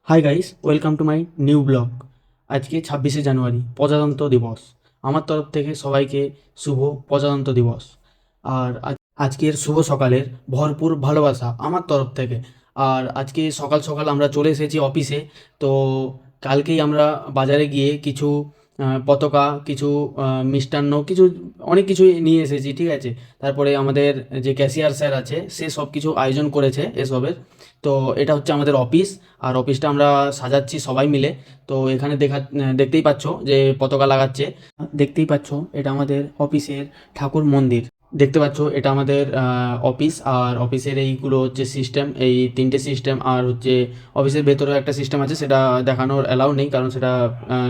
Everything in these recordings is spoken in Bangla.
Hi guys, welcome to my new blog. আজকে 26শে জানুয়ারি, প্রজাতন্ত্র দিবস। আমার তরফ থেকে সবাইকে শুভ প্রজাতন্ত্র দিবস। আর আজকের শুভ সকালের ভরপুর ভালোবাসা আমার তরফ থেকে। আর আজকে সকাল সকাল আমরা চলে এসেছি অফিসে। তো কালকেই আমরা বাজারে গিয়ে কিছু পতাকা, কিছু মিষ্টান্ন, কিছু অনেক কিছুই নিয়ে এসেছি, ঠিক আছে। তারপরে আমাদের যে ক্যাশিয়ার স্যার আছে, সে সব কিছু আয়োজন করেছে এসবের। তো এটা হচ্ছে আমাদের অফিস। আর অফিসটা আমরা সাজাচ্ছি সবাই মিলে। তো এখানে দেখতেই পাচ্ছ যে পতাকা লাগাচ্ছে। দেখতেই পাচ্ছ এটা আমাদের অফিসের ঠাকুর মন্দির। দেখতে পাচ্ছ এটা আমাদের অফিস। আর অফিসের এইগুলো হচ্ছে সিস্টেম, এই তিনটে সিস্টেম। আর হচ্ছে অফিসের ভেতরে একটা সিস্টেম আছে, সেটা দেখানোর অ্যালাউ নেই, কারণ সেটা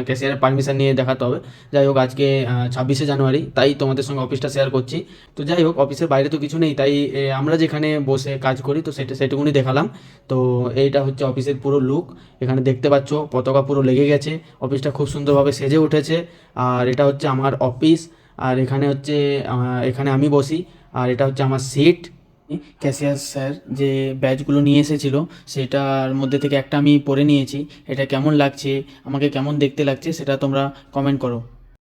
ক্যাশিয়ারের পারমিশন নিয়ে দেখাতে হবে। যাই হোক, আজকে 26শে জানুয়ারি, তাই তোমাদের সঙ্গে অফিসটা শেয়ার করছি। তো যাই হোক, অফিসের বাইরে তো কিছু নেই, তাই আমরা যেখানে বসে কাজ করি তো সেটুকুনি দেখালাম। তো এইটা হচ্ছে অফিসের পুরো লুক। এখানে দেখতে পাচ্ছ পতাকা পুরো লেগে গেছে, অফিসটা খুব সুন্দরভাবে সেজে উঠেছে। আর এটা হচ্ছে আমার অফিস। আর এখানে হচ্ছে এখানে আমি বসি। আর এটা হচ্ছে আমার সিট। ক্যাশিয়ার স্যার যে ব্যাচগুলো নিয়ে এসেছিলো, সেটার মধ্যে থেকে একটা আমি পরে নিয়েছি। এটা কেমন লাগছে, আমাকে কেমন দেখতে লাগছে, সেটা তোমরা কমেন্ট করো।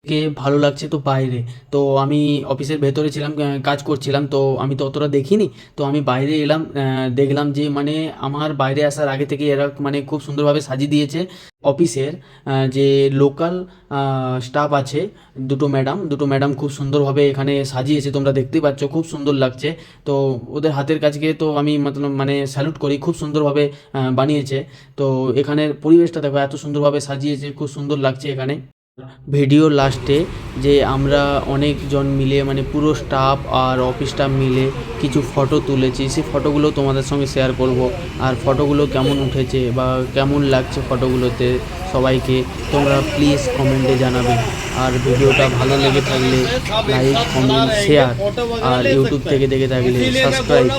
কে ভালো লাগছে তো বাইরে। তো আমি অফিসের ভেতরে ছিলাম, কাজ করছিলাম, তো আমি তো অতটা দেখিনি। তো আমি বাইরে এলাম, দেখলাম যে মানে আমার বাইরে আসার আগে থেকে এরা মানে খুব সুন্দরভাবে সাজিয়ে দিয়েছে অফিসের। যে লোকাল স্টাফ আছে, দুটো ম্যাডাম খুব সুন্দরভাবে এখানে সাজিয়েছে, তোমরা দেখতেই পাচ্ছ, খুব সুন্দর লাগছে। তো ওদের হাতের কাজকে তো আমি মানে স্যালুট করি, খুব সুন্দরভাবে বানিয়েছে। তো এখানের পরিবেশটা দেখো, এত সুন্দরভাবে সাজিয়েছে, খুব সুন্দর লাগছে এখানে। ভিডিও লাস্টে যে আমরা অনেকজন মিলে মানে পুরো স্টাফ আর অফিস স্টাফ মিলে কিছু ফটো তুলেছি, সেই ফটোগুলো তোমাদের সঙ্গে শেয়ার করব। আর ফটোগুলো কেমন উঠেছে বা কেমন লাগছে ফটোগুলোতে সবাইকে তোমরা প্লিজ কমেন্টে জানাবে। আর ভিডিওটা ভালো লেগে থাকলে লাইক, কমেন্ট, শেয়ার। আর ইউটিউব থেকে দেখে থাকলে সাবস্ক্রাইব।